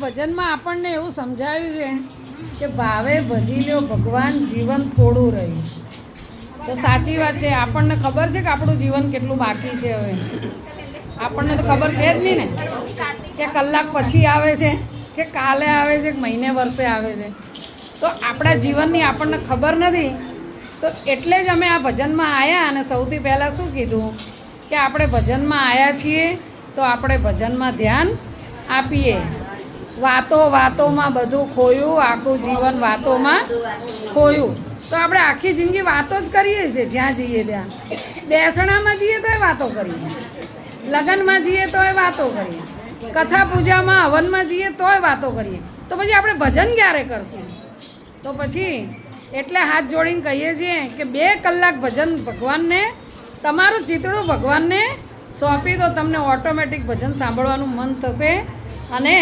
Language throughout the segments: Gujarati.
ભજનમાં આપણને એવું સમજાવ્યું છે કે ભાવે ભજી લ્યો ભગવાન જીવન થોડું રહ્યું. તો સાચી વાત છે. આપણને ખબર છે કે આપણું જીવન કેટલું બાકી છે. હવે આપણને તો ખબર છે જ નહીં ને કે કલાક પછી આવે છે કે કાલે આવે છે કે મહિને વર્ષે આવે છે. તો આપણા જીવનની આપણને ખબર નથી. તો એટલે જ અમે આ ભજનમાં આવ્યા અને સૌથી પહેલાં શું કીધું કે આપણે ભજનમાં આવ્યા છીએ તો આપણે ભજનમાં ધ્યાન આપીએ. વાતોમાં બધું ખોયું, આખું જીવન વાતોમાં ખોયું. તો આપણે આખી જિંદગી વાતો જ કરીએ છીએ. જ્યાં જઈએ ત્યાં, બેસણામાં જઈએ તોય વાતો કરીએ, લગ્નમાં જઈએ તોય વાતો કરીએ, કથા પૂજામાં હવનમાં જઈએ તોય વાતો કરીએ. તો પછી આપણે ભજન ક્યારે કરશું? તો પછી એટલે હાથ જોડીને કહીએ છીએ કે 2 કલાક ભજન ભગવાનને, તમારું ચિતડું ભગવાનને સોંપી દો, તમને ઓટોમેટિક ભજન સાંભળવાનું મન થશે. અને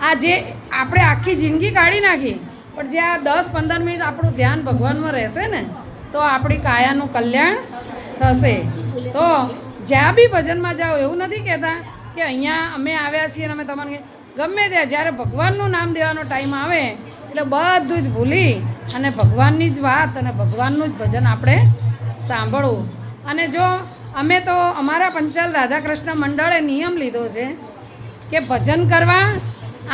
આ જે આપણે આખી જિંદગી કાઢી નાખી, પણ જે આ 10-15 મિનિટ આપણું ધ્યાન ભગવાનમાં રહેશે ને, તો આપણી કાયાનું કલ્યાણ થશે. તો જ્યાં બી ભજનમાં જાઓ, એવું નથી કહેતા કે અહીંયા અમે આવ્યા છીએ અને અમે તમને ગમે ત્યાં, જ્યારે ભગવાનનું નામ દેવાનો ટાઈમ આવે એટલે બધું જ ભૂલી અને ભગવાનની જ વાત અને ભગવાનનું જ ભજન આપણે સાંભળવું. અને જો અમે તો અમારા પંચાલ રાધાકૃષ્ણ મંડળે નિયમ લીધો છે કે ભજન કરવા,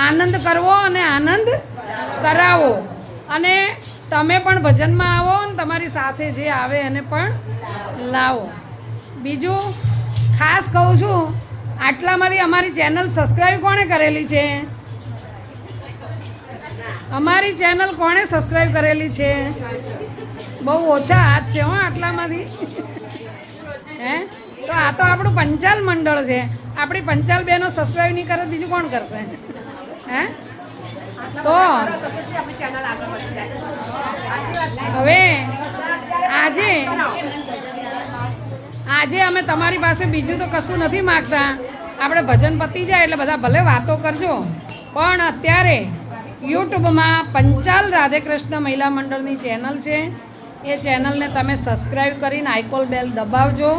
આનંદ કરવો અને આનંદ કરાવો. અને તમે પણ ભજનમાં આવો અને તમારી સાથે જે આવે એને પણ લાવો. બીજું ખાસ કહું છું, આટલામાંથી અમારી ચેનલ સબસ્ક્રાઈબ કોણે કરેલી છે? અમારી ચેનલ કોણે સબસ્ક્રાઈબ કરેલી છે? બહુ ઓછા હાથ છે હો આટલામાંથી. હે? તો આ તો આપણું પંચાલ મંડળ છે. આપણી પંચાલ બહેનો સબસ્ક્રાઈબ નહીં કરે, બીજું કોણ કરશે? હે? તો હવે આજે અમે તમારી પાસે બીજું તો કશું નથી માગતા. આપણે ભજન પતી જાય એટલે બધા ભલે વાતો કરજો, પણ અત્યારે યુટ્યુબમાં પંચાલ રાધેકૃષ્ણ મહિલા મંડળની ચેનલ છે. એ ચેનલને તમે સબસ્ક્રાઈબ કરીને આઇકોન બેલ દબાવજો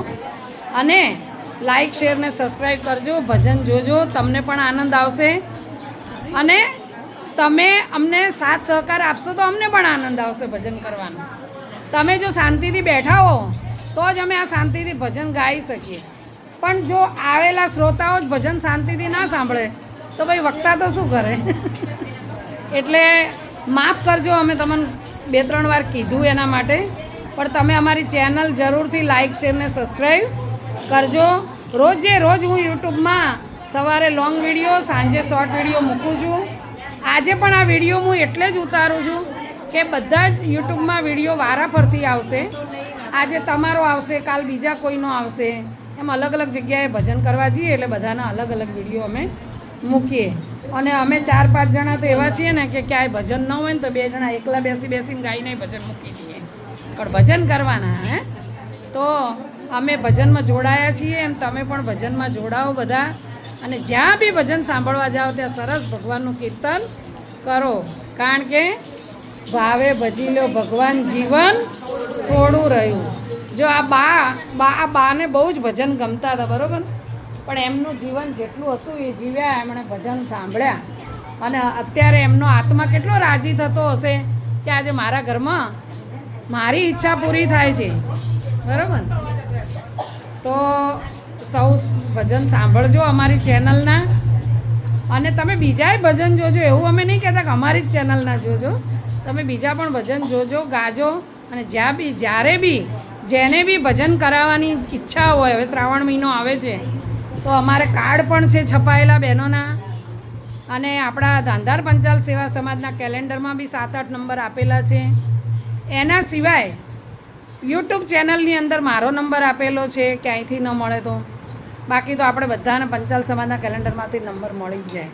અને લાઈક, શેર ને સબસ્ક્રાઈબ કરજો. ભજન જોજો, તમને પણ આનંદ આવશે. અને તમે અમને સાથ સહકાર આપશો તો અમને પણ આનંદ આવશે ભજન કરવાનો. તમે જો શાંતિથી બેઠા હો તો જ અમે આ શાંતિથી ભજન ગાઈ શકીએ. પણ જો આવેલા શ્રોતાઓ જ ભજન શાંતિથી ના સાંભળે તો ભાઈ વક્તા તો શું કરે? એટલે માફ કરજો, અમે તમને 2-3 વાર કીધું એના માટે. પણ તમે અમારી ચેનલ જરૂરથી લાઈક, શેર ને સબસ્ક્રાઈબ કરજો. રોજે રોજ હું યુટ્યુબમાં સવારે લોંગ વિડીયો, સાંજે શોર્ટ વિડીયો મૂકું છું. આજે પણ આ વિડીયો હું એટલે જ ઉતારું છું કે બધા જ યુટ્યુબમાં વિડીયો વારાફરતી આવશે. આજે તમારો આવશે, કાલ બીજા કોઈનો આવશે. એમ અલગ અલગ જગ્યાએ ભજન કરવા જઈએ એટલે બધાના અલગ અલગ વિડીયો અમે મૂકીએ. અને અમે 4-5 જણા તો એવા છીએ ને કે ક્યાંય ભજન ન હોય ને તો 2 જણા એકલા બેસીને ગાઈને ભજન મૂકી દઈએ. પણ ભજન કરવાના. હે? તો અમે ભજનમાં જોડાયા છીએ, એમ તમે પણ ભજનમાં જોડાઓ બધા. અને જ્યાં બી ભજન સાંભળવા જાઓ ત્યાં સરસ ભગવાનનું કીર્તન કરો. કારણ કે ભાવે ભજી લો ભગવાન જીવન થોડું રહ્યું. જો આ બાને બહુ જ ભજન ગમતા હતા, બરાબર? પણ એમનું જીવન જેટલું હતું એ જીવ્યા, એમણે ભજન સાંભળ્યા. અને અત્યારે એમનો આત્મા કેટલો રાજી થતો હશે કે આજે મારા ઘરમાં મારી ઈચ્છા પૂરી થાય છે, બરાબર? તો સૌ ભજન સાંભળજો અમારી ચેનલના. અને તમે બીજાય ભજન જોજો, એવું અમે નહીં કહેતા કે અમારી જ ચેનલના જોજો. તમે બીજા પણ ભજન જોજો, ગાજો. અને જ્યારે બી જેને બી ભજન કરાવવાની ઈચ્છા હોય, હવે શ્રાવણ મહિનો આવે છે તો અમારે કાર્ડ પણ છે છપાયેલા બહેનોના. અને આપણા ધાંધાર પંચાલ સેવા સમાજના કેલેન્ડરમાં બી 7-8 નંબર આપેલા છે. એના સિવાય યુટ્યુબ ચેનલની અંદર મારો નંબર આપેલો છે, ક્યાંયથી ન મળે તો. બાકી તો આપણે બધાને પંચાલ સમાજના કેલેન્ડરમાંથી નંબર મળી જ જાય.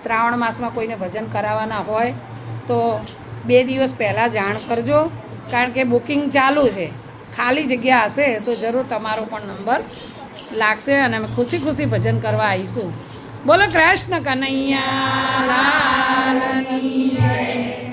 શ્રાવણ માસમાં કોઈને ભજન કરાવવાના હોય તો 2 દિવસ પહેલાં જાણ કરજો. કારણ કે બુકિંગ ચાલુ છે. ખાલી જગ્યા હશે તો જરૂર તમારો પણ નંબર લાગશે અને અમે ખુશી ખુશી ભજન કરવા આવીશું. બોલો કૃષ્ણ કનૈયા લાલની જય.